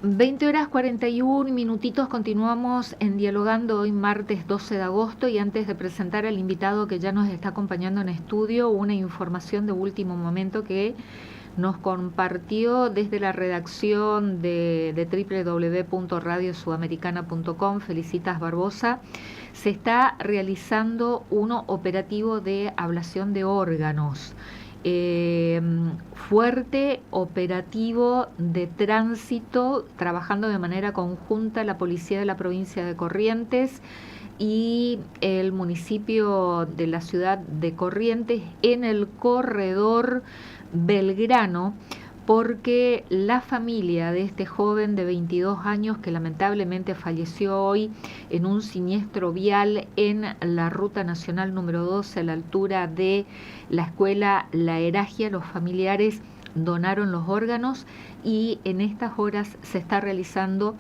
20 horas 41 minutitos, continuamos en Dialogando hoy martes 12 de agosto y antes de presentar al invitado que ya nos está acompañando en estudio, una información de último momento que nos compartió desde la redacción de www.radiosudamericana.com, Felicitas Barbosa. Se está realizando un operativo de ablación de órganos. Fuerte operativo de tránsito, trabajando de manera conjunta la Policía de la provincia de Corrientes y el municipio de la ciudad de Corrientes en el corredor Belgrano, porque la familia de este joven de 22 años que lamentablemente falleció hoy en un siniestro vial en la Ruta Nacional número 12 a la altura de la escuela La Heragia, los familiares donaron los órganos y en estas horas se está realizando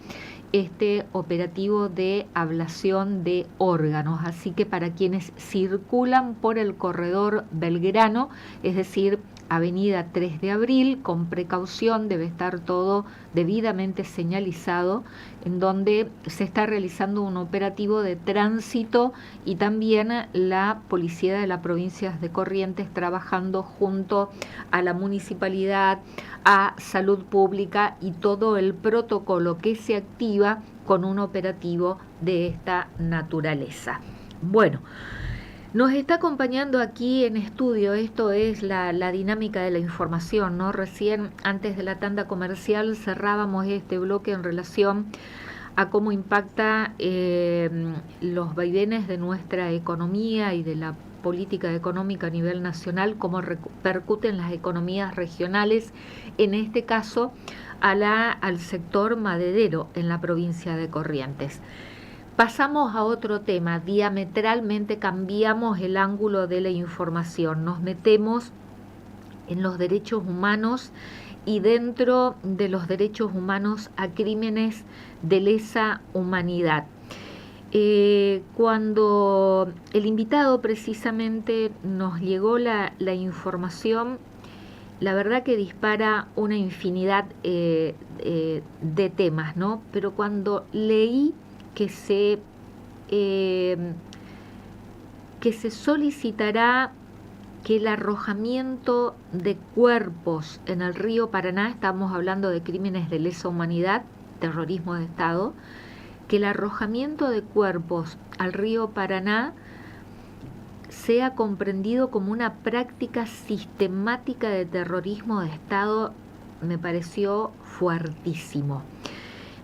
este operativo de ablación de órganos. Así que para quienes circulan por el corredor Belgrano, es decir, Avenida 3 de Abril, con precaución, debe estar todo debidamente señalizado, en donde se está realizando un operativo de tránsito y también la Policía de la provincia de Corrientes trabajando junto a la municipalidad, a Salud Pública y todo el protocolo que se activa con un operativo de esta naturaleza. Bueno, nos está acompañando aquí en estudio, esto es la dinámica de la información, ¿no? Recién, antes de la tanda comercial, cerrábamos este bloque en relación a cómo impacta los vaivenes de nuestra economía y de la política económica a nivel nacional, cómo repercuten las economías regionales, en este caso al sector maderero en la provincia de Corrientes. Pasamos a otro tema, diametralmente cambiamos el ángulo de la información, nos metemos en los derechos humanos y dentro de los derechos humanos a crímenes de lesa humanidad. Cuando el invitado precisamente nos llegó la información, la verdad que dispara una infinidad de temas, ¿no? Pero cuando leí que se solicitará que el arrojamiento de cuerpos en el río Paraná, estamos hablando de crímenes de lesa humanidad, terrorismo de Estado, que el arrojamiento de cuerpos al río Paraná sea comprendido como una práctica sistemática de terrorismo de Estado, me pareció fuertísimo.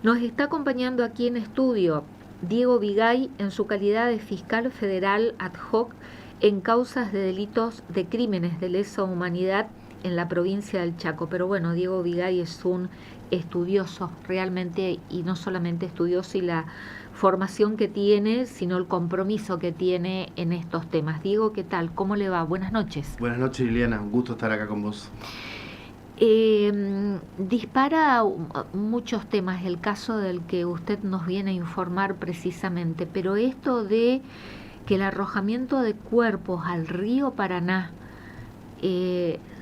Nos está acompañando aquí en estudio Diego Vigay en su calidad de fiscal federal ad hoc en causas de delitos de crímenes de lesa humanidad en la provincia del Chaco. Pero bueno, Diego Vigay es un estudioso realmente, y no solamente estudioso y la formación que tiene, sino el compromiso que tiene en estos temas. Diego, ¿qué tal? ¿Cómo le va? Buenas noches. Buenas noches, Liliana. Un gusto estar acá con vos. Dispara muchos temas el caso del que usted nos viene a informar precisamente, pero esto de que el arrojamiento de cuerpos al río Paraná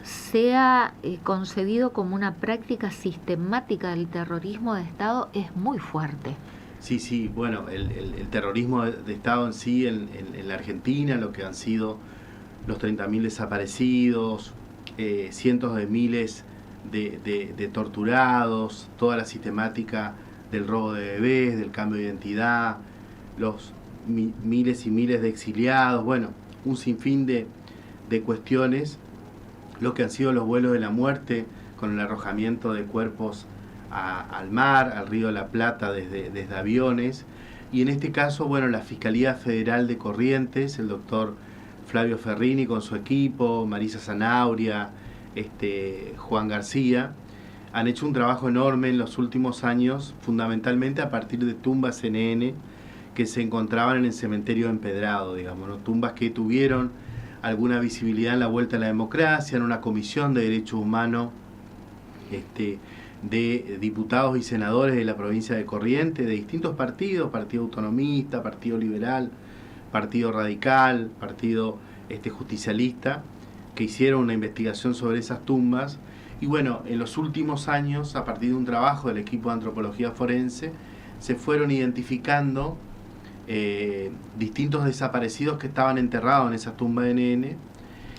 sea concebido como una práctica sistemática del terrorismo de Estado es muy fuerte. Sí, bueno, el terrorismo de Estado en sí, en la Argentina, lo que han sido los 30.000 desaparecidos, cientos de miles de torturados, toda la sistemática del robo de bebés, del cambio de identidad, los miles y miles de exiliados, bueno, un sinfín de cuestiones, lo que han sido los vuelos de la muerte con el arrojamiento de cuerpos al mar, al río de la Plata desde aviones, y en este caso, bueno, la Fiscalía Federal de Corrientes, el doctor Flavio Ferrini con su equipo, Marisa Zanauria, Juan García, han hecho un trabajo enorme en los últimos años, fundamentalmente a partir de tumbas CNN que se encontraban en el cementerio empedrado, digamos, ¿no? Tumbas que tuvieron alguna visibilidad en la vuelta a la democracia, en una comisión de derechos humanos de diputados y senadores de la provincia de Corrientes, de distintos partidos, Partido Autonomista, Partido Liberal, Partido Radical, Partido justicialista, que hicieron una investigación sobre esas tumbas Y bueno, en los últimos años, a partir de un trabajo del equipo de antropología forense, se fueron identificando distintos desaparecidos que estaban enterrados en esas tumbas de NN.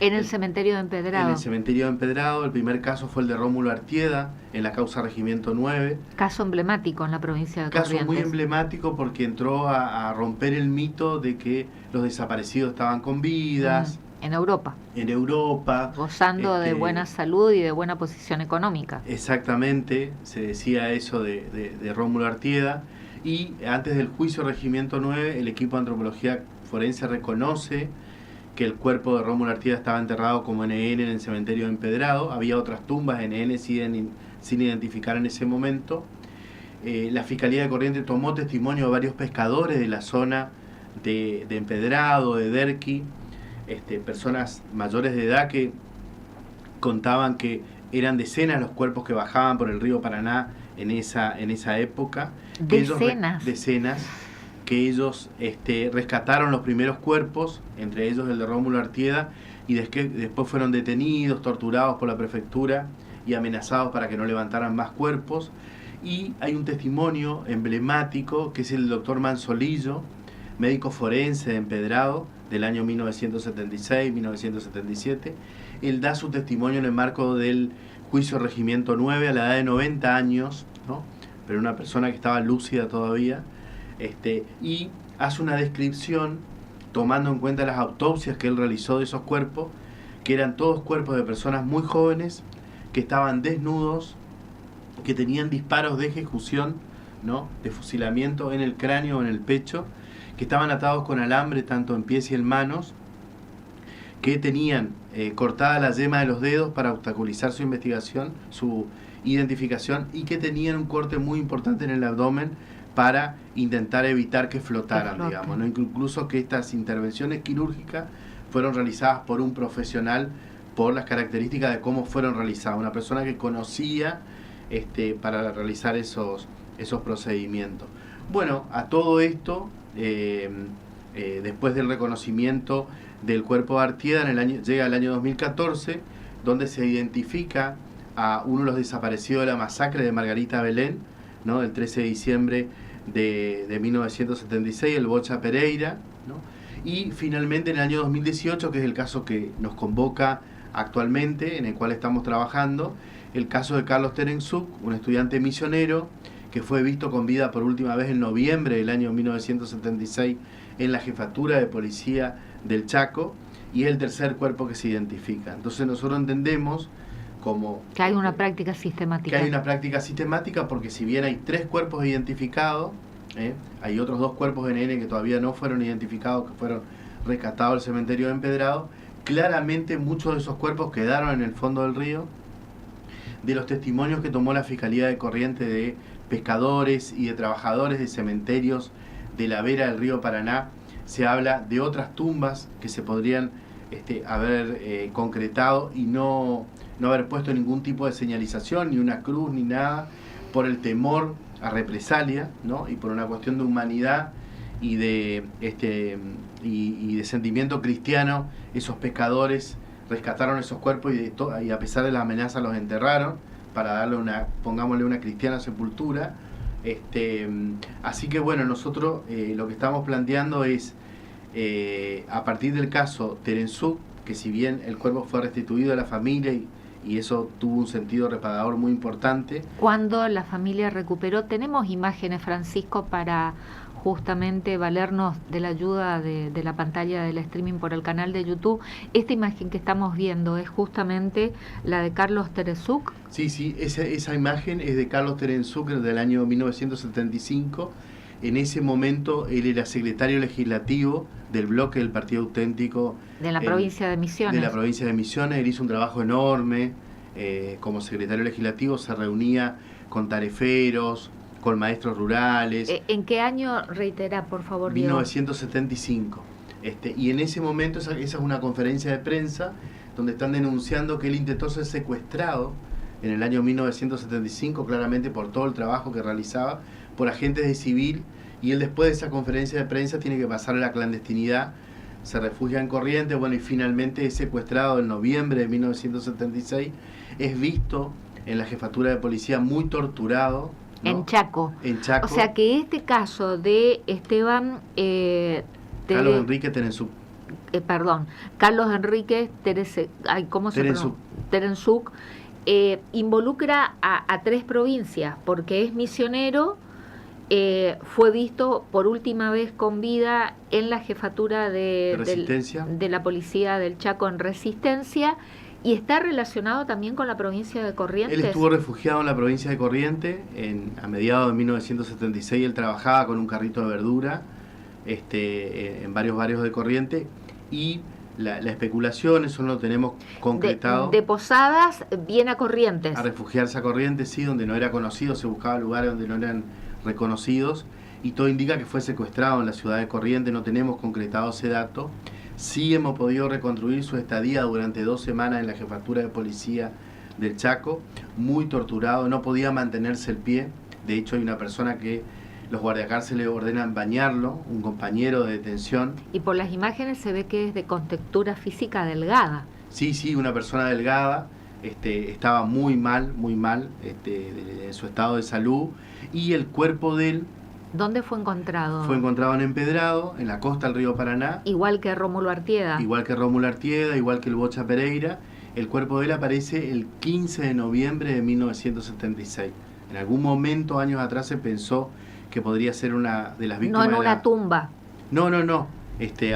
En el cementerio de Empedrado. En el cementerio de Empedrado. El primer caso fue el de Rómulo Artieda, en la causa Regimiento 9. Caso emblemático en la provincia de Corrientes. Caso muy emblemático porque entró a romper el mito de que los desaparecidos estaban con vidas. En Europa. En Europa. Gozando de buena salud y de buena posición económica. Exactamente, se decía eso de Rómulo Artieda. Y antes del juicio Regimiento 9, el equipo de antropología forense reconoce que el cuerpo de Rómulo Artieda estaba enterrado como NN en el cementerio de Empedrado. Había otras tumbas NN sin identificar en ese momento. La Fiscalía de Corrientes tomó testimonio de varios pescadores de la zona de Empedrado, de Derqui, personas mayores de edad que contaban que eran decenas los cuerpos que bajaban por el río Paraná en esa época. Decenas. Que ellos rescataron los primeros cuerpos, entre ellos el de Rómulo Artieda, y después fueron detenidos, torturados por la prefectura y amenazados para que no levantaran más cuerpos. Y hay un testimonio emblemático que es el doctor Mansolillo, médico forense de Empedrado, del año 1976-1977. Él da su testimonio en el marco del juicio Regimiento 9 a la edad de 90 años, ¿no? Pero una persona que estaba lúcida todavía. Y hace una descripción tomando en cuenta las autopsias que él realizó de esos cuerpos, que eran todos cuerpos de personas muy jóvenes, que estaban desnudos, que tenían disparos de ejecución, ¿no? De fusilamiento en el cráneo o en el pecho, que estaban atados con alambre tanto en pies y en manos, que tenían cortada la yema de los dedos para obstaculizar su investigación, su identificación, y que tenían un corte muy importante en el abdomen para intentar evitar que flotaran, digamos, ¿no? Incluso que estas intervenciones quirúrgicas fueron realizadas por un profesional por las características de cómo fueron realizadas, una persona que conocía para realizar esos procedimientos. Bueno, a todo esto, después del reconocimiento del cuerpo de Artieda, llega el año 2014, donde se identifica a uno de los desaparecidos de la masacre de Margarita Belén, ¿no? El 13 de diciembre de 1976, el Bocha Pereira, ¿no? Y finalmente en el año 2018, que es el caso que nos convoca actualmente, en el cual estamos trabajando, el caso de Carlos Terenzuk, un estudiante misionero que fue visto con vida por última vez en noviembre del año 1976 en la jefatura de policía del Chaco, y es el tercer cuerpo que se identifica. Entonces nosotros entendemos como que hay una práctica sistemática. Que hay una práctica sistemática porque si bien hay 3 cuerpos identificados, hay otros 2 cuerpos de NN que todavía no fueron identificados, que fueron rescatados del cementerio de Empedrado. Claramente muchos de esos cuerpos quedaron en el fondo del río. De los testimonios que tomó la Fiscalía de Corrientes de pescadores y de trabajadores de cementerios de la vera del río Paraná, se habla de otras tumbas que se podrían haber concretado y no haber puesto ningún tipo de señalización, ni una cruz, ni nada, por el temor a represalia, ¿no? Y por una cuestión de humanidad y de sentimiento cristiano. Esos pescadores rescataron esos cuerpos y a pesar de la amenaza los enterraron para darle pongámosle una cristiana sepultura. Así que bueno, nosotros lo que estamos planteando es, a partir del caso Terenzuk, que si bien el cuerpo fue restituido a la familia y eso tuvo un sentido reparador muy importante. Cuando la familia recuperó, tenemos imágenes, Francisco, para justamente valernos de la ayuda de la pantalla del streaming por el canal de YouTube. Esta imagen que estamos viendo es justamente la de Carlos Terenzuk. Sí, esa imagen es de Carlos Terenzuk del año 1975. En ese momento él era secretario legislativo del bloque del Partido Auténtico de la provincia de Misiones. De la provincia de Misiones. Él hizo un trabajo enorme como secretario legislativo, se reunía con tareferos, con maestros rurales. ¿En qué año, reitera, por favor, Diego? 1975. Y en ese momento, esa es una conferencia de prensa donde están denunciando que él intentó ser secuestrado en el año 1975, claramente por todo el trabajo que realizaba, por agentes de civil, y él después de esa conferencia de prensa tiene que pasar a la clandestinidad se refugia en Corrientes, bueno, y finalmente es secuestrado en noviembre de 1976, es visto en la jefatura de policía muy torturado, ¿no? En Chaco. En Chaco. O sea que este caso de Esteban... Carlos Enrique Terenzuk. Carlos Enrique Terenzuk involucra a 3 provincias, porque es misionero, fue visto por última vez con vida en la jefatura de la policía del Chaco en Resistencia, y está relacionado también con la provincia de Corrientes. Él estuvo refugiado en la provincia de Corrientes a mediados de 1976. Él trabajaba con un carrito de verdura en varios barrios de Corrientes, y la especulación, eso no lo tenemos concretado. De Posadas viene a Corrientes. A refugiarse a Corrientes, sí, donde no era conocido, se buscaba lugares donde no eran reconocidos, y todo indica que fue secuestrado en la ciudad de Corrientes. No tenemos concretado ese dato. Sí hemos podido reconstruir su estadía durante 2 semanas en la jefatura de policía del Chaco, muy torturado, no podía mantenerse el pie. De hecho, hay una persona que los guardiacárceles ordenan bañarlo, un compañero de detención. Y por las imágenes se ve que es de contextura física delgada. Sí, una persona delgada, estaba muy mal, en su estado de salud, y el cuerpo de él... ¿Dónde fue encontrado? Fue encontrado en Empedrado, en la costa del río Paraná. Igual que Rómulo Artieda. Igual que Rómulo Artieda, igual que el Bocha Pereira. El cuerpo de él aparece el 15 de noviembre de 1976. En algún momento, años atrás, se pensó que podría ser una de las víctimas. No en una tumba. No.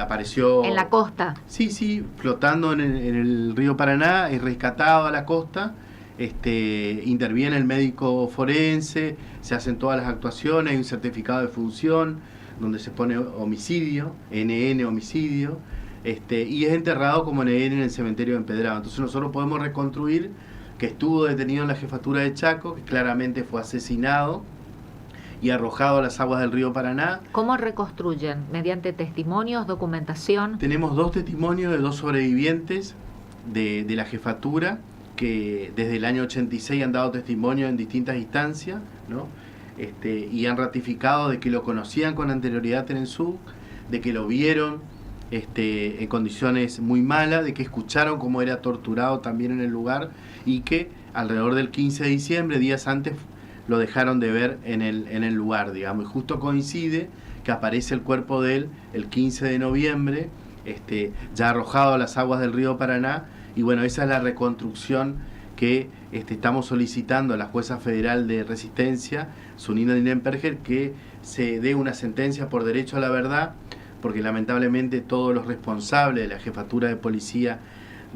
Apareció... En la costa. Sí, flotando en el río Paraná, es rescatado a la costa. Interviene el médico forense, se hacen todas las actuaciones, hay un certificado de función donde se pone homicidio, NN homicidio, y es enterrado como NN en el cementerio de Empedrado. Entonces nosotros podemos reconstruir que estuvo detenido en la jefatura de Chaco, que claramente fue asesinado y arrojado a las aguas del río Paraná. ¿Cómo reconstruyen? ¿Mediante testimonios, documentación? Tenemos 2 testimonios de 2 sobrevivientes de la jefatura, que desde el año 86 han dado testimonio en distintas instancias, ¿no? Y han ratificado de que lo conocían con anterioridad a Terenzuk, de que lo vieron en condiciones muy malas, de que escucharon cómo era torturado también en el lugar, y que alrededor del 15 de diciembre, días antes, lo dejaron de ver en el lugar, digamos, y justo coincide que aparece el cuerpo de él el 15 de noviembre, ya arrojado a las aguas del río Paraná. Y bueno, esa es la reconstrucción que estamos solicitando a la jueza federal de Resistencia, Zunina Dinenperger, que se dé una sentencia por derecho a la verdad, porque lamentablemente todos los responsables de la jefatura de policía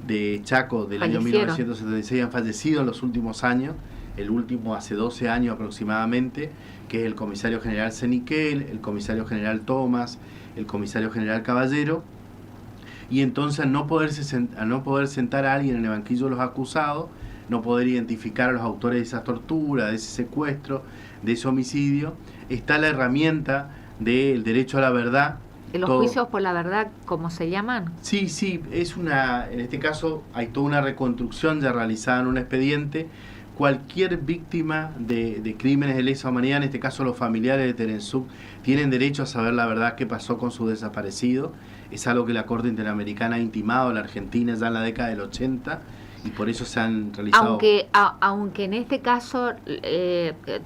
de Chaco del año 1976 han fallecido en los últimos años, el último hace 12 años aproximadamente, que es el comisario general Ceniquel, el comisario general Tomás, el comisario general Caballero. Y entonces al no poder sentar a alguien en el banquillo de los acusados, no poder identificar a los autores de esa tortura, de ese secuestro, de ese homicidio, está la herramienta del derecho a la verdad. ¿Los juicios por la verdad, cómo se llaman? Sí, en este caso hay toda una reconstrucción ya realizada en un expediente. Cualquier víctima de crímenes de lesa humanidad, en este caso los familiares de Terenzuk, tienen derecho a saber la verdad qué pasó con su desaparecido. Es algo que la Corte Interamericana ha intimado a la Argentina ya en la década del 80, y por eso se han realizado... Aunque en este caso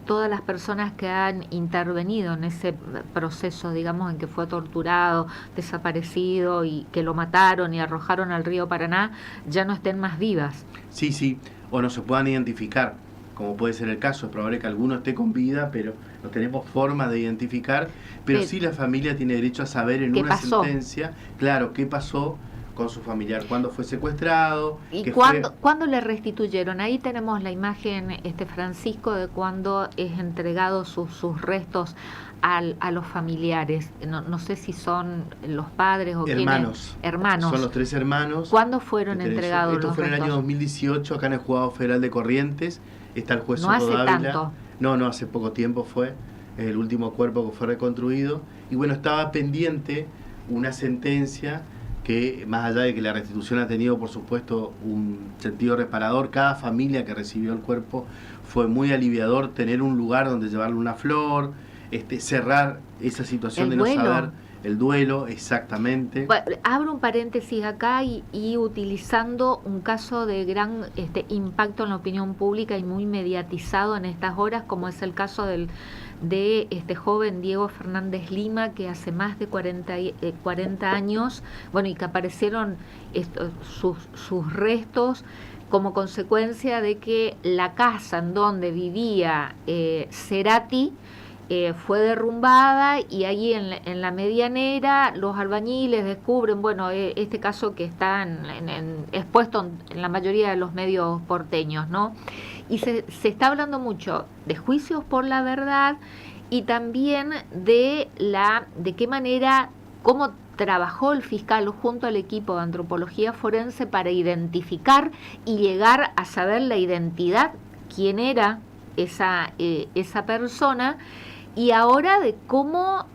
todas las personas que han intervenido en ese proceso, digamos, en que fue torturado, desaparecido y que lo mataron y arrojaron al río Paraná, ya no estén más vivas. Sí, o no se puedan identificar, como puede ser el caso. Es probable que alguno esté con vida, pero no tenemos forma de identificar. Pero sí la familia tiene derecho a saber en una sentencia, claro, qué pasó con su familiar, cuándo fue secuestrado. ¿Y cuándo le restituyeron? Ahí tenemos la imagen, Francisco, de cuando es entregado sus restos a los familiares. No sé si son los padres o hermanos. Hermanos. Son los 3 hermanos. ¿Cuándo fueron entregados los restos? Esto fue en el año 2018, acá en el Juzgado Federal de Corrientes. Está el juez Soto Dávila. No hace tanto. No, hace poco tiempo fue. Es el último cuerpo que fue reconstruido. Y bueno, estaba pendiente una sentencia que, más allá de que la restitución ha tenido, por supuesto, un sentido reparador, cada familia que recibió el cuerpo fue muy aliviador tener un lugar donde llevarle una flor, cerrar esa situación de no saber el duelo, exactamente. Bueno, abro un paréntesis acá y utilizando un caso de gran impacto en la opinión pública y muy mediatizado en estas horas, como es el caso de este joven Diego Fernández Lima, que hace más de 40 años, bueno, y que aparecieron sus restos como consecuencia de que la casa en donde vivía Cerati fue derrumbada, y ahí en la medianera los albañiles descubren, bueno, este caso que está expuesto en la mayoría de los medios porteños, ¿no? Y se está hablando mucho de juicios por la verdad y también de qué manera, cómo trabajó el fiscal junto al equipo de antropología forense para identificar y llegar a saber la identidad, quién era esa persona, y ahora de cómo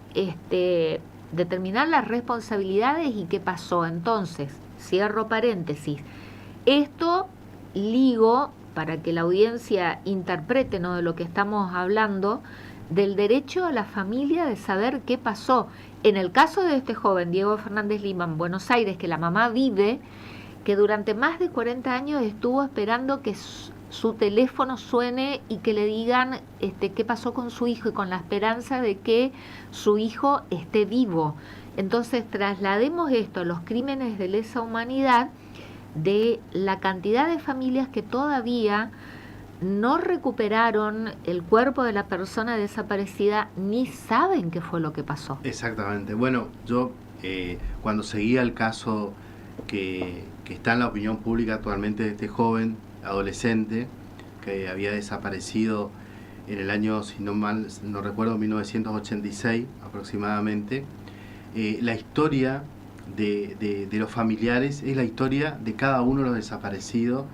determinar las responsabilidades y qué pasó. Entonces, cierro paréntesis, esto ligo para que la audiencia interprete, ¿no?, de lo que estamos hablando, del derecho a la familia de saber qué pasó. En el caso de este joven, Diego Fernández Lima, en Buenos Aires, que la mamá vive, que durante más de 40 años estuvo esperando que su teléfono suene y que le digan qué pasó con su hijo, y con la esperanza de que su hijo esté vivo. Entonces, traslademos esto a los crímenes de lesa humanidad, de la cantidad de familias que todavía no recuperaron el cuerpo de la persona desaparecida ni saben qué fue lo que pasó. Exactamente. Bueno, yo cuando seguía el caso que está en la opinión pública actualmente de este joven adolescente que había desaparecido en el año, si no recuerdo, 1986 aproximadamente, la historia de los familiares es la historia de cada uno de los desaparecidos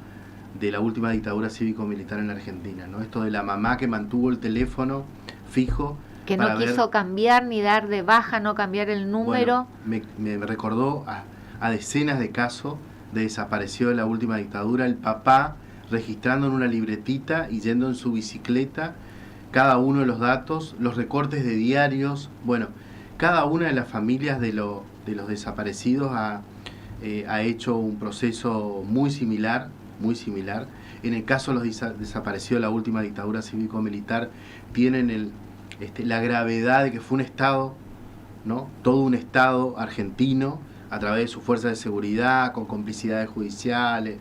de la última dictadura cívico-militar en la Argentina, ¿no? Esto de la mamá que mantuvo el teléfono fijo, que no quiso cambiar ni dar de baja, no cambiar el número. Bueno, me recordó a decenas de casos de desaparecido de la última dictadura, el papá registrando en una libretita y yendo en su bicicleta cada uno de los datos, los recortes de diarios. Bueno, cada una de las familias de los desaparecidos ha hecho un proceso muy similar. En el caso de los desaparecidos de la última dictadura cívico-militar, tienen la gravedad de que fue un Estado, ¿no?, todo un Estado argentino, a través de sus fuerzas de seguridad, con complicidades judiciales,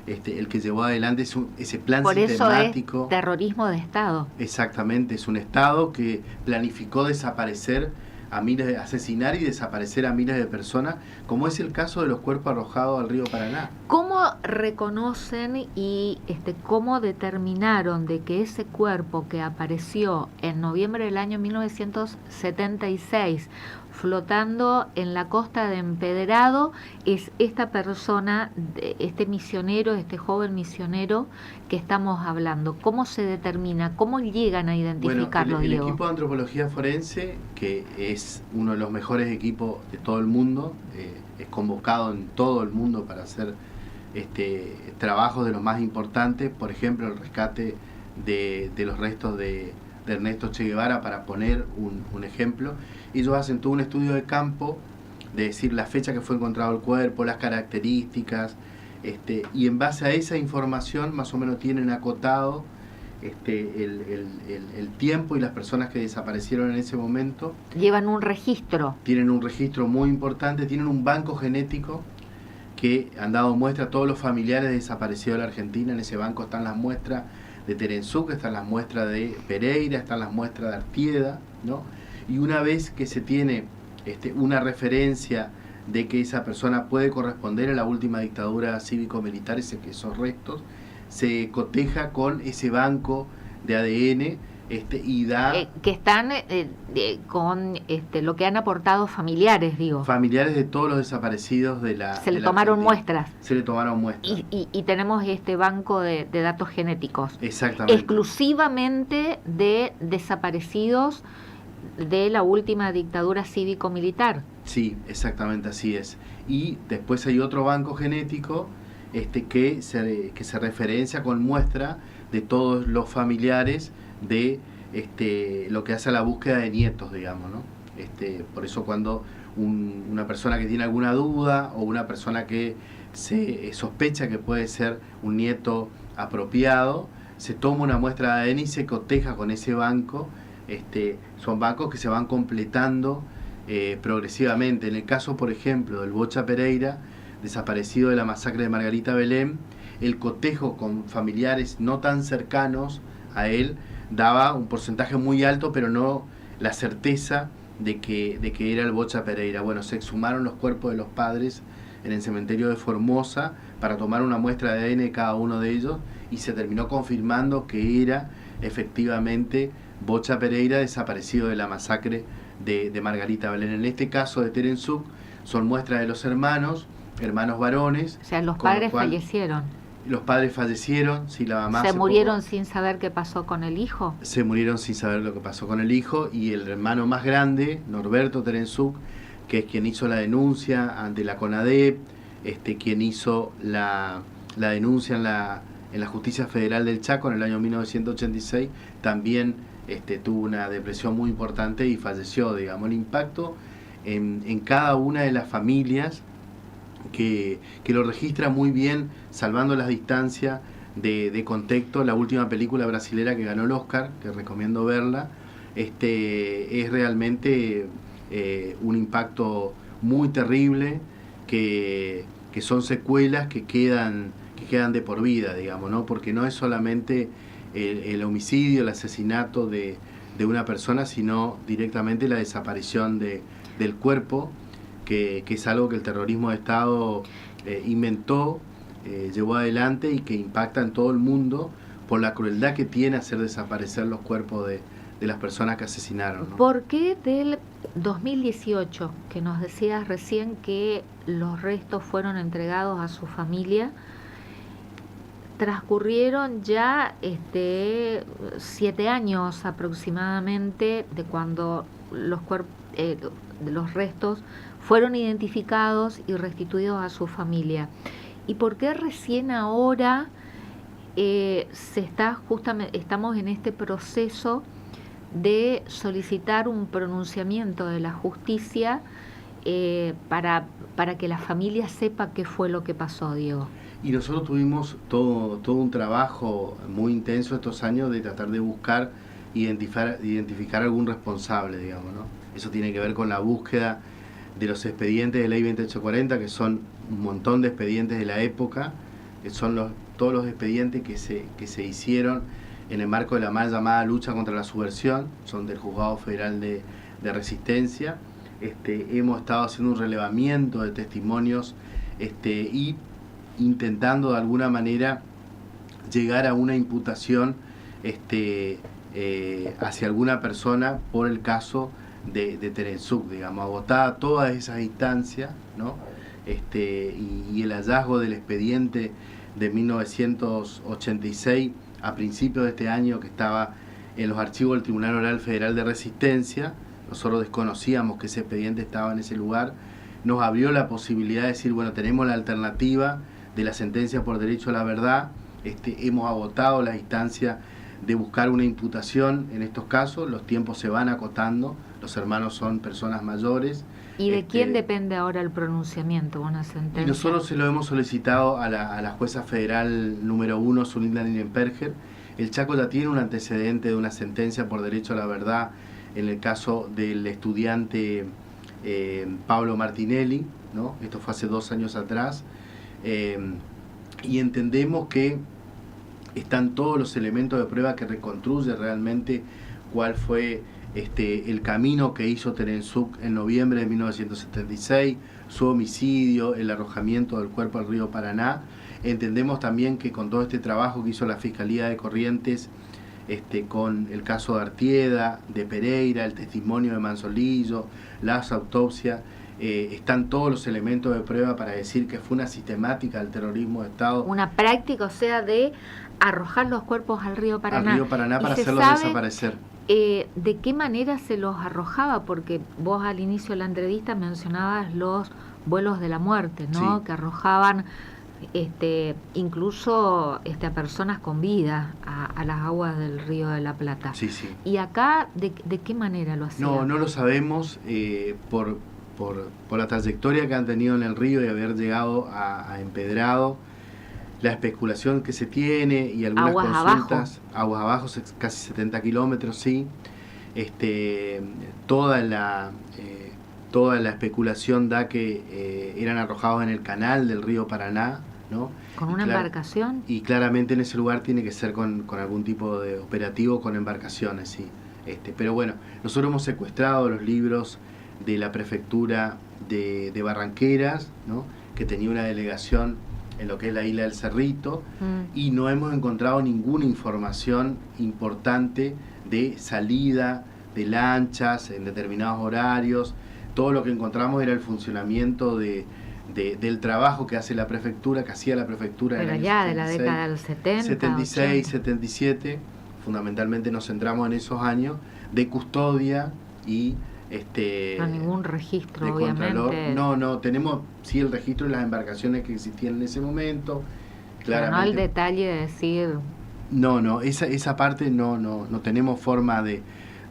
el que llevó adelante ese plan sistemático. Por eso es terrorismo de Estado. Exactamente, es un Estado que planificó desaparecer asesinar y desaparecer a miles de personas, como es el caso de los cuerpos arrojados al río Paraná. ¿Cómo reconocen y cómo determinaron de que ese cuerpo que apareció en noviembre del año 1976 flotando en la costa de Empedrado es esta persona, este misionero, este joven misionero que estamos hablando? ¿Cómo se determina? ¿Cómo llegan a identificarlo, Diego? Diego? El equipo de antropología forense, que es uno de los mejores equipos de todo el mundo, es convocado en todo el mundo para hacer trabajos de los más importantes, por ejemplo el rescate de los restos de Ernesto Che Guevara, para poner un ejemplo. Ellos hacen todo un estudio de campo, de decir la fecha que fue encontrado el cuerpo, las características, y en base a esa información más o menos tienen acotado el tiempo y las personas que desaparecieron en ese momento. Llevan un registro. Tienen un registro muy importante, tienen un banco genético que han dado muestra a todos los familiares desaparecidos de la Argentina. En ese banco están las muestras de Terenzú, están las muestras de Pereira, están las muestras de Artieda, ¿no? Y una vez que se tiene una referencia de que esa persona puede corresponder a la última dictadura cívico-militar, esos restos, se coteja con ese banco de ADN y da... que están con lo que han aportado familiares, digo. Familiares de todos los desaparecidos de la... Se le tomaron muestras. Se le tomaron muestras. Y tenemos este banco de datos genéticos. Exactamente. Exclusivamente de desaparecidos de la última dictadura cívico-militar. Sí, exactamente, así es. Y después hay otro banco genético que se referencia con muestra de todos los familiares de lo que hace a la búsqueda de nietos, digamos, ¿no? Por eso cuando una persona que tiene alguna duda o una persona que se sospecha que puede ser un nieto apropiado, se toma una muestra de ADN y se coteja con ese banco. Son bancos que se van completando progresivamente. En el caso, por ejemplo, del Bocha Pereira, desaparecido de la masacre de Margarita Belén, el cotejo con familiares no tan cercanos a él daba un porcentaje muy alto, pero no la certeza de que era el Bocha Pereira. Bueno, se exhumaron los cuerpos de los padres en el cementerio de Formosa para tomar una muestra de ADN de cada uno de ellos y se terminó confirmando que era efectivamente Bocha Pereira, desaparecido de la masacre de Margarita Belén. En este caso de Terenzuk son muestras de los hermanos varones. O sea, los padres fallecieron. Los padres fallecieron, sí, la mamá... ¿Se murieron sin saber qué pasó con el hijo? Se murieron sin saber lo que pasó con el hijo, y el hermano más grande, Norberto Terenzuk, que es quien hizo la denuncia ante la CONADEP, quien hizo la denuncia en la Justicia Federal del Chaco en el año 1986, también tuvo una depresión muy importante y falleció. Digamos, el impacto en cada una de las familias que lo registra muy bien, salvando las distancias de contexto. La última película brasilera que ganó el Oscar, que recomiendo verla, es realmente un impacto muy terrible, que son secuelas que quedan de por vida, digamos, ¿no? Porque no es solamente el homicidio, el asesinato de una persona, sino directamente la desaparición del cuerpo, que es algo que el terrorismo de Estado inventó, llevó adelante y que impacta en todo el mundo por la crueldad que tiene hacer desaparecer los cuerpos de las personas que asesinaron, ¿no? ¿Por qué del 2018, que nos decías recién que los restos fueron entregados a su familia, transcurrieron ya 7 años aproximadamente de cuando los restos fueron identificados y restituidos a su familia? ¿Y por qué recién ahora estamos en este proceso de solicitar un pronunciamiento de la justicia para que la familia sepa qué fue lo que pasó, Diego? Y nosotros tuvimos todo un trabajo muy intenso estos años de tratar de buscar, identificar algún responsable, digamos, ¿no? Eso tiene que ver con la búsqueda de los expedientes de Ley 2840, que son un montón de expedientes de la época, que son todos los expedientes que se hicieron en el marco de la mal llamada lucha contra la subversión, son del Juzgado Federal de Resistencia. Hemos estado haciendo un relevamiento de testimonios y intentando de alguna manera llegar a una imputación hacia alguna persona por el caso de Terenzuk, digamos, agotada todas esas instancias, ¿no? Y el hallazgo del expediente de 1986 a principios de este año, que estaba en los archivos del Tribunal Oral Federal de Resistencia. Nosotros desconocíamos que ese expediente estaba en ese lugar. Nos abrió la posibilidad de decir, bueno, tenemos la alternativa de la sentencia por derecho a la verdad. Hemos agotado la instancia de buscar una imputación en estos casos. Los tiempos se van acotando, los hermanos son personas mayores. ¿Y de quién depende ahora el pronunciamiento, una sentencia? Y nosotros se lo hemos solicitado a la jueza federal número 1, Zulinda Nirenberger. El Chaco ya tiene un antecedente de una sentencia por derecho a la verdad en el caso del estudiante Pablo Martinelli, ¿no? Esto fue hace 2 años atrás. Y entendemos que están todos los elementos de prueba que reconstruyen realmente cuál fue el camino que hizo Terenzuk en noviembre de 1976, su homicidio, el arrojamiento del cuerpo al río Paraná. Entendemos también que con todo este trabajo que hizo la Fiscalía de Corrientes, con el caso de Artieda, de Pereira, el testimonio de Manzolillo, las autopsias, están todos los elementos de prueba para decir que fue una sistemática del terrorismo de Estado. Una práctica, o sea, de arrojar los cuerpos al río Paraná. Al río Paraná para hacerlos desaparecer. ¿De qué manera se los arrojaba? Porque vos al inicio de la entrevista mencionabas los vuelos de la muerte, ¿no? Sí. Que arrojaban incluso a personas con vida a las aguas del río de la Plata. Sí, sí. ¿Y acá de qué manera lo hacían? No lo sabemos. por la trayectoria que han tenido en el río y haber llegado a empedrado, la especulación que se tiene y algunas aguas consultas, aguas abajo, casi 70 kilómetros, sí, toda la especulación da que eran arrojados en el canal del río Paraná, ¿no? ¿Con una embarcación? Y claramente en ese lugar tiene que ser con algún tipo de operativo con embarcaciones, sí. Pero bueno, nosotros hemos secuestrado los libros de la prefectura de Barranqueras, ¿no? Que tenía una delegación en lo que es la isla del Cerrito, y no hemos encontrado ninguna información importante de salida de lanchas en determinados horarios. Todo lo que encontramos era el funcionamiento del trabajo que hace la prefectura, que hacía la prefectura pero en el ya 76, de la década del 70, 76, 80. 77, fundamentalmente nos centramos en esos años de custodia y no ningún registro, de contralor. obviamente. No, tenemos sí el registro de las embarcaciones que existían en ese momento, claramente. Pero no el detalle de decir... No, esa parte no tenemos forma de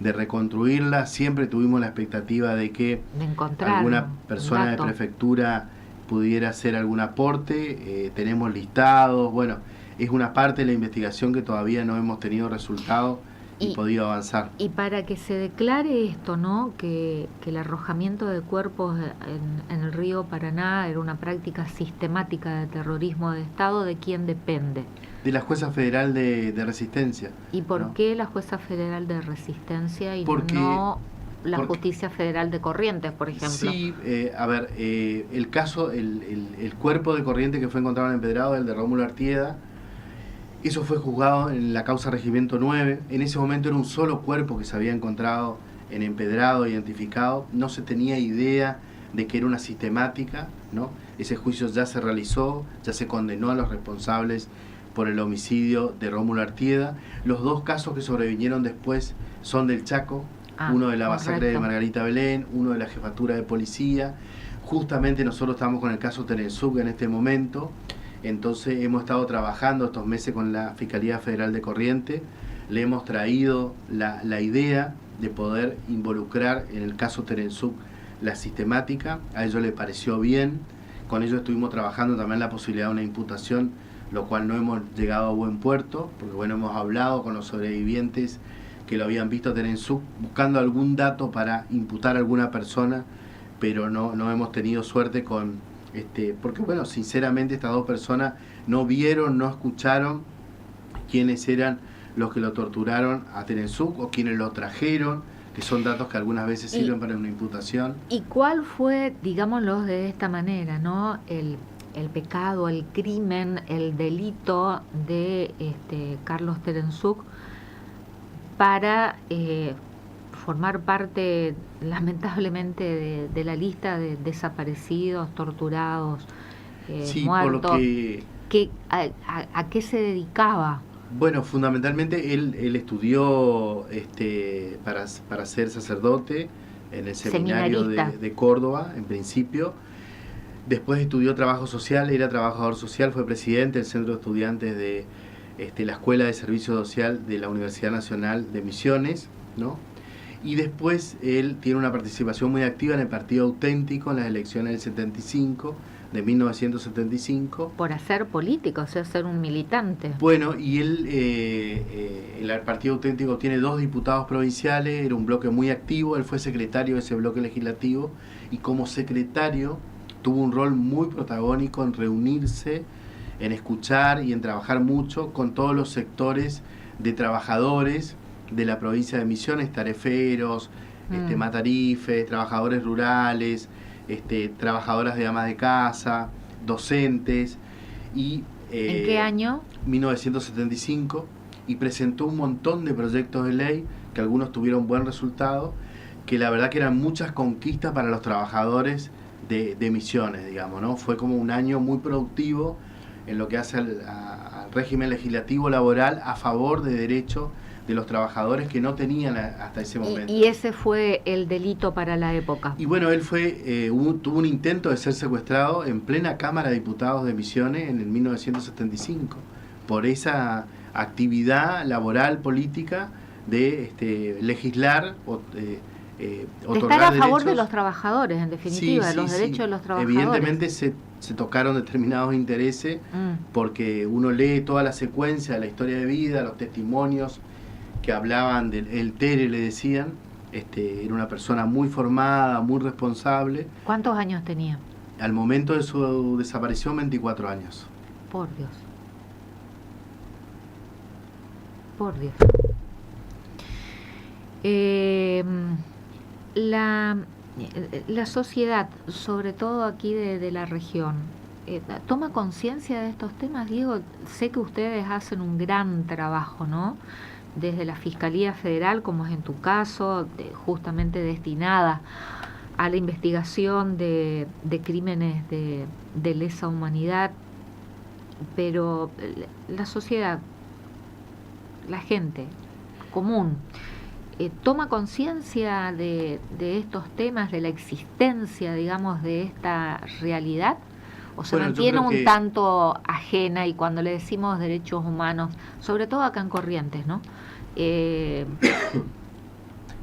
reconstruirla. Siempre tuvimos la expectativa de que alguna persona de prefectura pudiera hacer algún aporte. Tenemos listados, bueno, es una parte de la investigación que todavía no hemos tenido resultado y podido avanzar. Y para que se declare esto, ¿no? Que el arrojamiento de cuerpos en el río Paraná era una práctica sistemática de terrorismo de Estado, ¿de quién depende? De la jueza federal de Resistencia. ¿Y por qué la jueza federal de Resistencia y no la justicia federal de Corrientes, por ejemplo? Sí, el caso, el cuerpo de Corrientes que fue encontrado en Empedrado, el de Rómulo Artieda, eso fue juzgado en la causa Regimiento 9. En ese momento era un solo cuerpo que se había encontrado en Empedrado, identificado. No se tenía idea de que era una sistemática, ¿no? Ese juicio ya se realizó, ya se condenó a los responsables por el homicidio de Rómulo Artieda. Los dos casos que sobrevinieron después son del Chaco, uno de la masacre de Margarita Belén, uno de la jefatura de policía. Justamente nosotros estamos con el caso Terenzuc en este momento, entonces hemos estado trabajando estos meses con la Fiscalía Federal de Corrientes, le hemos traído la idea de poder involucrar en el caso Terenzuc la sistemática, a ellos les pareció bien, con ellos estuvimos trabajando también la posibilidad de una imputación, lo cual no hemos llegado a buen puerto, porque bueno, hemos hablado con los sobrevivientes que lo habían visto a Terenzuc, buscando algún dato para imputar a alguna persona, pero no hemos tenido suerte con, porque bueno, sinceramente estas dos personas no vieron, no escucharon quiénes eran los que lo torturaron a Terenzuc o quienes lo trajeron, que son datos que algunas veces sirven para una imputación. ¿Y cuál fue, digámoslo de esta manera, ¿no? El pecado, el crimen, el delito de Carlos Terenzuc para formar parte, lamentablemente, de la lista de desaparecidos, torturados, muertos? Por lo que... ¿A qué se dedicaba? Bueno, fundamentalmente él estudió para ser sacerdote en el seminario de Córdoba, en principio. Después estudió trabajo social, era trabajador social, fue presidente del Centro de Estudiantes de la Escuela de Servicio Social de la Universidad Nacional de Misiones, ¿no? Y después él tiene una participación muy activa en el Partido Auténtico en las elecciones del 75, de 1975. Por hacer político, o sea, ser un militante. Bueno, y él, el Partido Auténtico tiene 2 diputados provinciales, era un bloque muy activo, él fue secretario de ese bloque legislativo, y como secretario tuvo un rol muy protagónico en reunirse, en escuchar y en trabajar mucho con todos los sectores de trabajadores de la provincia de Misiones, tareferos, matarifes, trabajadores rurales, trabajadoras de amas de casa, docentes. Y, ¿en qué año? 1975, y presentó un montón de proyectos de ley que algunos tuvieron buen resultado, que la verdad que eran muchas conquistas para los trabajadores de Misiones, digamos, ¿no? Fue como un año muy productivo en lo que hace al régimen legislativo laboral a favor de derechos de los trabajadores que no tenían hasta ese momento. ¿Y ese fue el delito para la época? Y bueno, él tuvo un intento de ser secuestrado en plena Cámara de Diputados de Misiones en el 1975, por esa actividad laboral política de legislar estar a favor de los trabajadores, en definitiva, de los derechos de los trabajadores. Evidentemente se tocaron determinados intereses porque uno lee toda la secuencia de la historia de vida, los testimonios que hablaban del Tere, le decían. Era una persona muy formada, muy responsable. ¿Cuántos años tenía? Al momento de su desaparición, 24 años. Por Dios. Por Dios. La sociedad, sobre todo aquí de la región, toma conciencia de estos temas. Diego, sé que ustedes hacen un gran trabajo, ¿no? Desde la Fiscalía Federal, como es en tu caso, justamente destinada a la investigación de crímenes de lesa humanidad, pero la sociedad, la gente común, toma conciencia de estos temas, de la existencia, digamos, de esta realidad, o se mantiene un tanto ajena. Y cuando le decimos derechos humanos, sobre todo acá en Corrientes, ¿no?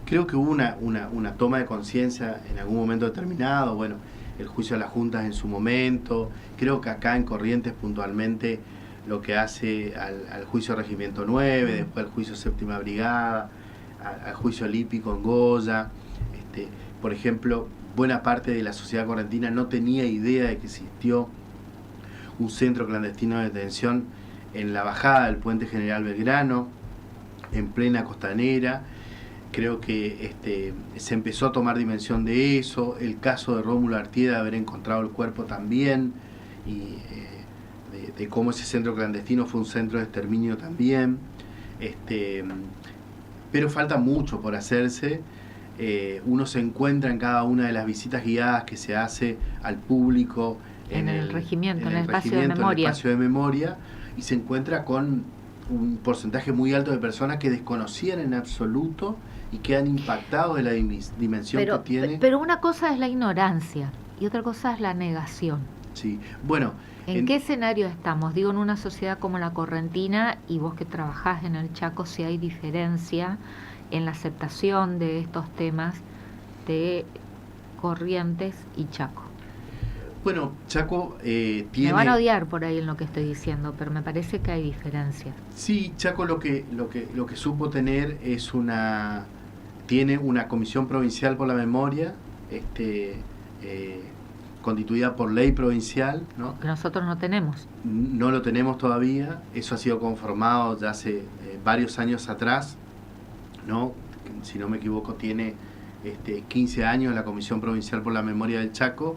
Creo que hubo una toma de conciencia en algún momento determinado. Bueno, el juicio a las juntas en su momento. Creo que acá en Corrientes puntualmente lo que hace al juicio Regimiento 9, después al juicio Séptima Brigada, al juicio olímpico en Goya. Por ejemplo, buena parte de la sociedad correntina no tenía idea de que existió un centro clandestino de detención en la bajada del Puente General Belgrano, en plena costanera. Creo que se empezó a tomar dimensión de eso. El caso de Rómulo Artieda, de haber encontrado el cuerpo también, y de cómo ese centro clandestino fue un centro de exterminio también. Pero falta mucho por hacerse. Uno se encuentra en cada una de las visitas guiadas que se hace al público en el regimiento, en el espacio de memoria, y se encuentra con un porcentaje muy alto de personas que desconocían en absoluto y quedan impactados de la dimensión que tiene. Pero una cosa es la ignorancia y otra cosa es la negación. Sí, bueno. ¿En qué escenario estamos? Digo, en una sociedad como la correntina, y vos que trabajás en el Chaco, si hay diferencia en la aceptación de estos temas de Corrientes y Chaco. Bueno, Chaco tiene... Me van a odiar por ahí en lo que estoy diciendo, pero me parece que hay diferencia. Sí, Chaco lo que supo tener es tiene una comisión provincial por la memoria, constituida por ley provincial, ¿no? Que nosotros no tenemos. No lo tenemos todavía. Eso ha sido conformado ya hace varios años atrás, ¿no? Si no me equivoco, tiene 15 años la Comisión Provincial por la Memoria del Chaco.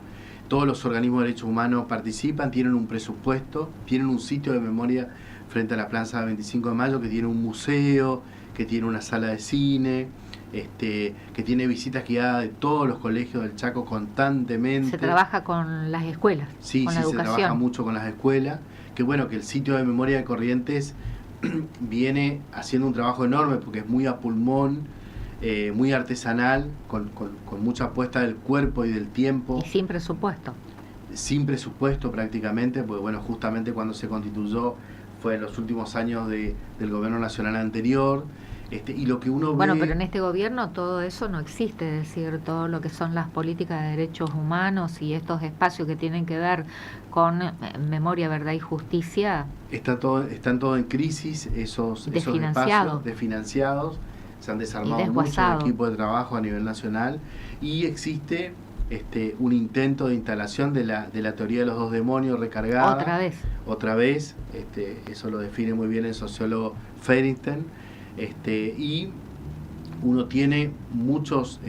Todos los organismos de derechos humanos participan, tienen un presupuesto, tienen un sitio de memoria frente a la Plaza 25 de Mayo, que tiene un museo, que tiene una sala de cine, que tiene visitas guiadas de todos los colegios del Chaco constantemente. Se trabaja con las escuelas, sí, con la educación. Se trabaja mucho con las escuelas. Que bueno, que el sitio de memoria de Corrientes viene haciendo un trabajo enorme porque es muy a pulmón, muy artesanal, con mucha apuesta del cuerpo y del tiempo. Y sin presupuesto. Sin presupuesto prácticamente, porque bueno, justamente cuando se constituyó fue en los últimos años del gobierno nacional anterior. Y lo que uno bueno, ve... pero en este gobierno todo eso no existe, es decir, todo lo que son las políticas de derechos humanos y estos espacios que tienen que ver con memoria, verdad y justicia. Están todo en crisis, esos espacios desfinanciados, se han desarmado muchos equipos de trabajo a nivel nacional, y existe un intento de instalación de la teoría de los dos demonios recargada. Otra vez, eso lo define muy bien el sociólogo Feirenstein. Y uno tiene muchos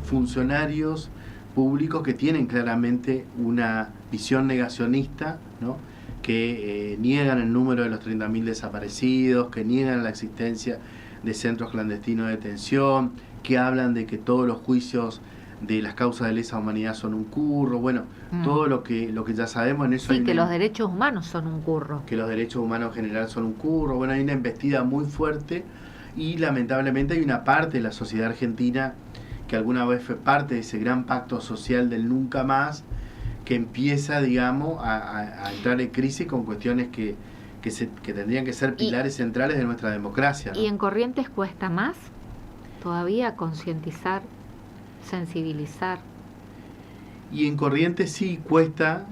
funcionarios públicos que tienen claramente una visión negacionista, ¿no? Que niegan el número de los 30.000 desaparecidos, que niegan la existencia de centros clandestinos de detención, que hablan de que todos los juicios de las causas de lesa humanidad son un curro. Bueno, todo lo que ya sabemos en eso. Sí, que los derechos humanos son un curro. Que los derechos humanos en general son un curro. Bueno, hay una embestida muy fuerte. Y lamentablemente hay una parte de la sociedad argentina que alguna vez fue parte de ese gran pacto social del nunca más, que empieza, digamos, a entrar en crisis con cuestiones que tendrían que ser pilares centrales de nuestra democracia, ¿no? ¿Y en Corrientes cuesta más todavía concientizar sensibilizar. Y en Corrientes sí cuesta,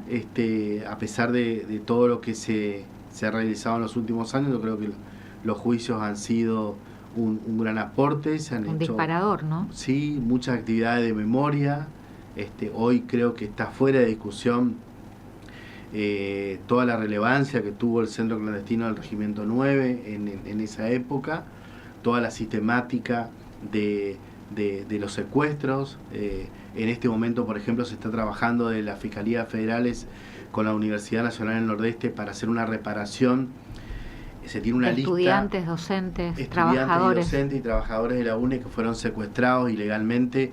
a pesar de todo lo que se ha realizado en los últimos años. Yo creo que los juicios han sido un gran aporte, se han un hecho, disparador, ¿no? Sí, muchas actividades de memoria. Hoy creo que está fuera de discusión toda la relevancia que tuvo el centro clandestino del Regimiento 9 en esa época, toda la sistemática de los secuestros. En este momento, por ejemplo, se está trabajando de las Fiscalías Federales con la Universidad Nacional del Nordeste para hacer una reparación. Se tiene una lista estudiantes, trabajadores. Docentes y trabajadores de la UNE que fueron secuestrados ilegalmente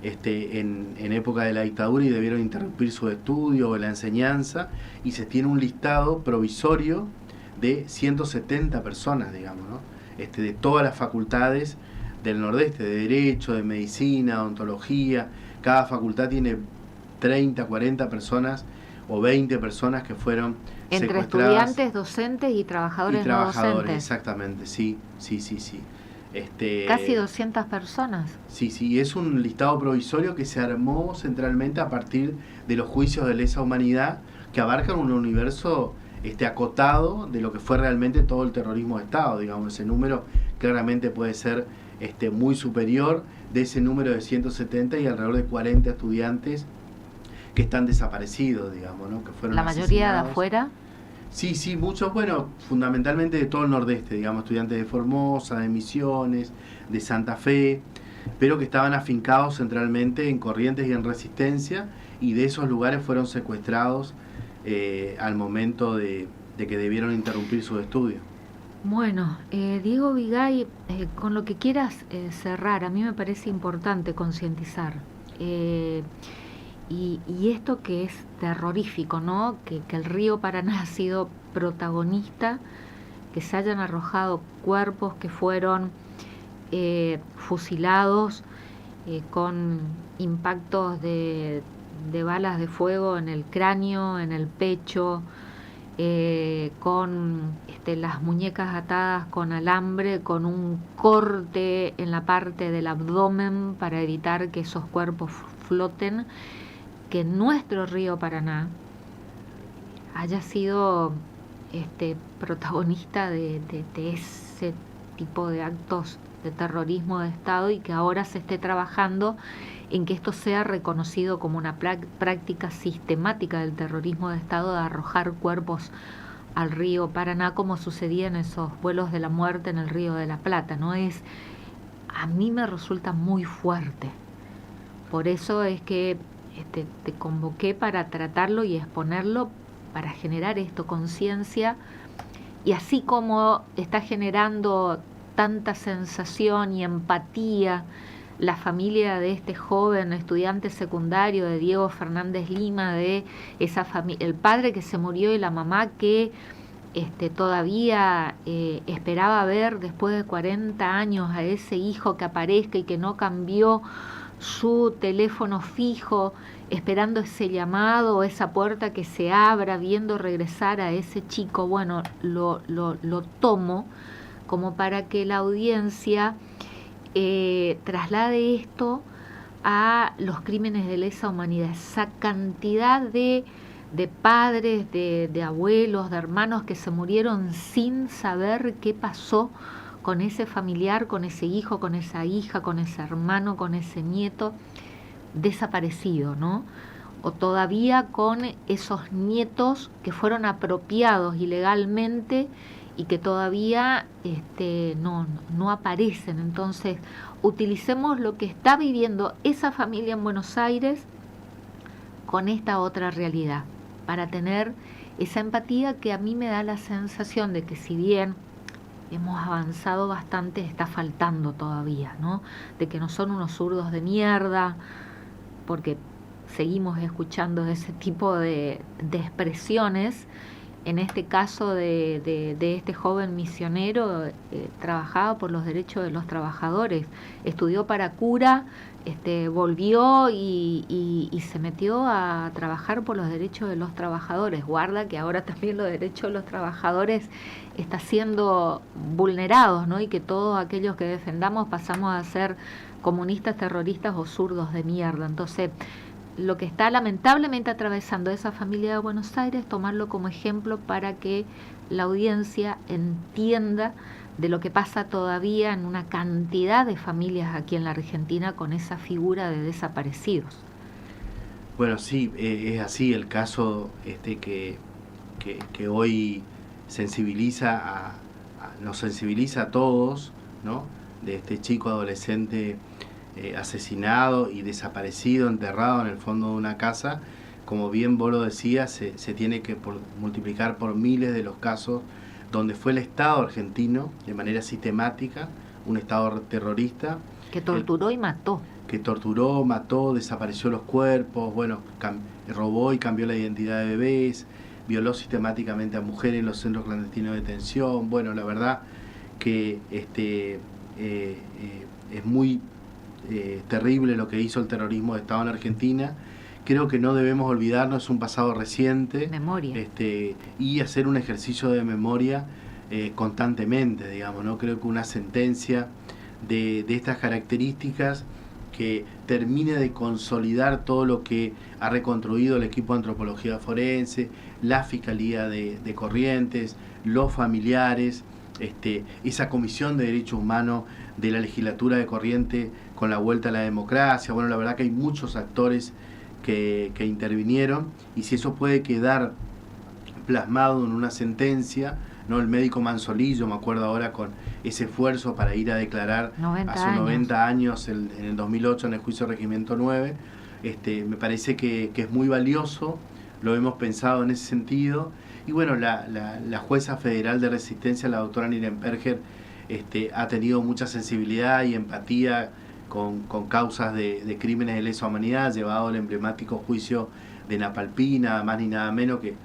en época de la dictadura y debieron interrumpir su estudio o la enseñanza, y se tiene un listado provisorio de 170 personas, digamos, ¿no? De todas las facultades del Nordeste, de Derecho, de Medicina, Odontología. Cada facultad tiene 30, 40 personas o 20 personas que fueron entre secuestradas. Estudiantes, docentes y trabajadores, no docentes. Exactamente, sí. Casi 200 personas. Sí, es un listado provisorio que se armó centralmente a partir de los juicios de lesa humanidad, que abarcan un universo acotado de lo que fue realmente todo el terrorismo de Estado, digamos. Ese número claramente puede ser muy superior de ese número de 170 y alrededor de 40 estudiantes que están desaparecidos, digamos, ¿no? Que fueron ¿La mayoría asesinados. de afuera? Sí, muchos, bueno, fundamentalmente de todo el Nordeste, digamos, estudiantes de Formosa, de Misiones, de Santa Fe, pero que estaban afincados centralmente en Corrientes y en Resistencia, y de esos lugares fueron secuestrados al momento de que debieron interrumpir sus estudios. Bueno, Diego Vigay, con lo que quieras cerrar, a mí me parece importante concientizar. Y esto que es terrorífico, ¿no? Que el río Paraná ha sido protagonista, que se hayan arrojado cuerpos que fueron fusilados con impactos de balas de fuego en el cráneo, en el pecho, con las muñecas atadas con alambre, con un corte en la parte del abdomen para evitar que esos cuerpos floten. Que nuestro río Paraná haya sido protagonista de ese tipo de actos de terrorismo de Estado, y que ahora se esté trabajando en que esto sea reconocido como una práctica sistemática del terrorismo de Estado, de arrojar cuerpos al río Paraná, como sucedía en esos vuelos de la muerte en el Río de la Plata, ¿no? A mí me resulta muy fuerte. Por eso es que te convoqué para tratarlo y exponerlo, para generar conciencia, y así como está generando tanta sensación y empatía la familia de este joven estudiante secundario, de Diego Fernández Lima, de esa familia, el padre que se murió y la mamá que todavía esperaba ver después de 40 años a ese hijo que aparezca y que no cambió su teléfono fijo, esperando ese llamado o esa puerta que se abra, viendo regresar a ese chico. Bueno, lo tomo como para que la audiencia traslade esto a los crímenes de lesa humanidad, esa cantidad de padres, de abuelos, de hermanos que se murieron sin saber qué pasó con ese familiar, con ese hijo, con esa hija, con ese hermano, con ese nieto desaparecido, ¿no? O todavía con esos nietos que fueron apropiados ilegalmente y que todavía no aparecen. Entonces, utilicemos lo que está viviendo esa familia en Buenos Aires con esta otra realidad, para tener esa empatía que a mí me da la sensación de que, si bien hemos avanzado bastante, está faltando todavía, ¿no? De que no son unos zurdos de mierda, porque seguimos escuchando ese tipo de expresiones, en este caso de este joven misionero, trabajaba por los derechos de los trabajadores, estudió para cura, volvió y se metió a trabajar por los derechos de los trabajadores. Guarda que ahora también los derechos de los trabajadores están siendo vulnerados, ¿no? Y que todos aquellos que defendamos pasamos a ser comunistas, terroristas o zurdos de mierda. Entonces, lo que está lamentablemente atravesando esa familia de Buenos Aires, tomarlo como ejemplo para que la audiencia entienda de lo que pasa todavía en una cantidad de familias aquí en la Argentina con esa figura de desaparecidos. Bueno, sí, es así el caso que hoy nos sensibiliza a todos, ¿no? De este chico adolescente asesinado y desaparecido, enterrado en el fondo de una casa. Como bien vos lo decías, se tiene que multiplicar por miles de los casos donde fue el Estado argentino, de manera sistemática, un Estado terrorista. Que torturó y mató. Que torturó, mató, desapareció los cuerpos, bueno, robó y cambió la identidad de bebés, violó sistemáticamente a mujeres en los centros clandestinos de detención. Bueno, la verdad que es muy terrible lo que hizo el terrorismo de Estado en Argentina. Creo que no debemos olvidarnos, es un pasado reciente. Memoria. Y hacer un ejercicio de memoria constantemente, digamos, ¿no? Creo que una sentencia de estas características que termine de consolidar todo lo que ha reconstruido el equipo de antropología forense, la Fiscalía de Corrientes, los familiares, esa Comisión de Derechos Humanos de la legislatura de Corrientes con la vuelta a la democracia. Bueno, la verdad que hay muchos actores que intervinieron, y si eso puede quedar plasmado en una sentencia, ¿no? El médico Manzolillo, me acuerdo ahora, con ese esfuerzo para ir a declarar hace 90 años en el 2008 en el juicio de Regimiento 9, me parece que es muy valioso, lo hemos pensado en ese sentido. Y bueno, la jueza federal de resistencia, la doctora Nirenberger, ha tenido mucha sensibilidad y empatía con causas de crímenes de lesa humanidad, llevado el emblemático juicio de Napalpí, nada más ni nada menos, que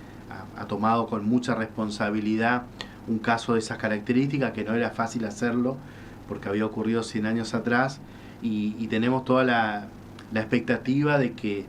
ha tomado con mucha responsabilidad un caso de esas características, que no era fácil hacerlo porque había ocurrido 100 años atrás, y tenemos toda la expectativa de que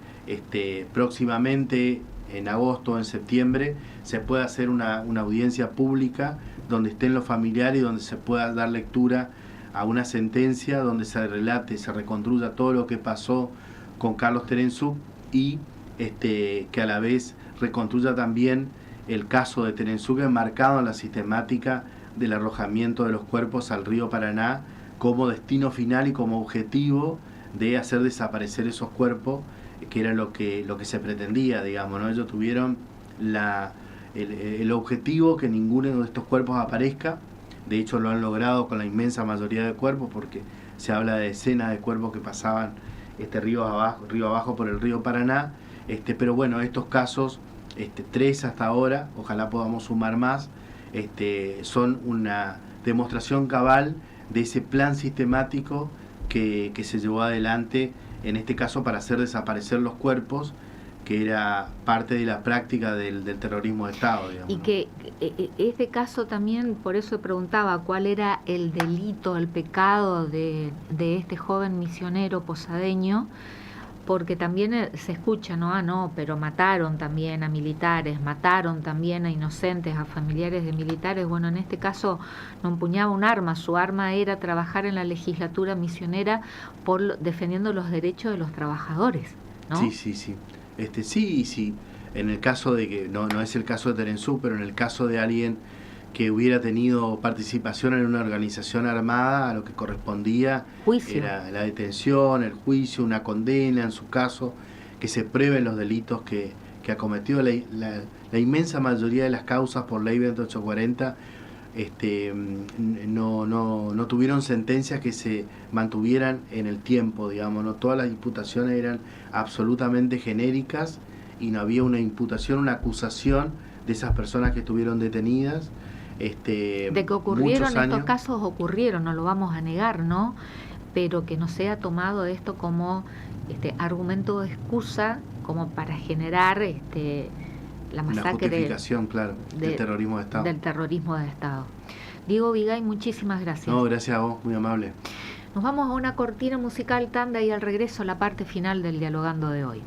próximamente, en agosto o en septiembre, se pueda hacer una audiencia pública donde estén los familiares y donde se pueda dar lectura a una sentencia donde se relate, se reconstruya todo lo que pasó con Carlos Terenzús, y que a la vez reconstruya también el caso de Terenzús, enmarcado en la sistemática del arrojamiento de los cuerpos al río Paraná como destino final y como objetivo de hacer desaparecer esos cuerpos, que era lo que se pretendía, digamos, ¿no? Ellos tuvieron el objetivo que ninguno de estos cuerpos aparezca. De hecho, lo han logrado con la inmensa mayoría de cuerpos, porque se habla de decenas de cuerpos que pasaban río abajo por el río Paraná. Pero bueno, estos casos, 3 hasta ahora, ojalá podamos sumar más, son una demostración cabal de ese plan sistemático que se llevó adelante, en este caso para hacer desaparecer los cuerpos, que era parte de la práctica del terrorismo de Estado, digamos, y ¿no? que este caso también, por eso preguntaba cuál era el delito, el pecado de este joven misionero posadeño, porque también se escucha, ¿no? No, pero mataron también a militares, mataron también a inocentes, a familiares de militares. Bueno, en este caso no empuñaba un arma, su arma era trabajar en la legislatura misionera defendiendo los derechos de los trabajadores, ¿no? Sí. Sí, en el caso de que, no es el caso de Terenzús, pero en el caso de alguien que hubiera tenido participación en una organización armada, a lo que correspondía era la detención, el juicio, una condena, en su caso, que se prueben los delitos que ha cometido. La inmensa mayoría de las causas por ley 2840 no tuvieron sentencias que se mantuvieran en el tiempo, digamos, ¿no? Todas las imputaciones eran absolutamente genéricas y no había una imputación, una acusación de esas personas que estuvieron detenidas. De que ocurrieron estos casos, ocurrieron, no lo vamos a negar, ¿no? Pero que no sea tomado esto como argumento de excusa, como para generar la masacre justificación, claro, del terrorismo de Estado. Del terrorismo de Estado. Diego Vigay, muchísimas gracias. No, gracias a vos, muy amable. Nos vamos a una cortina musical, tanda, y al regreso la parte final del Dialogando de hoy.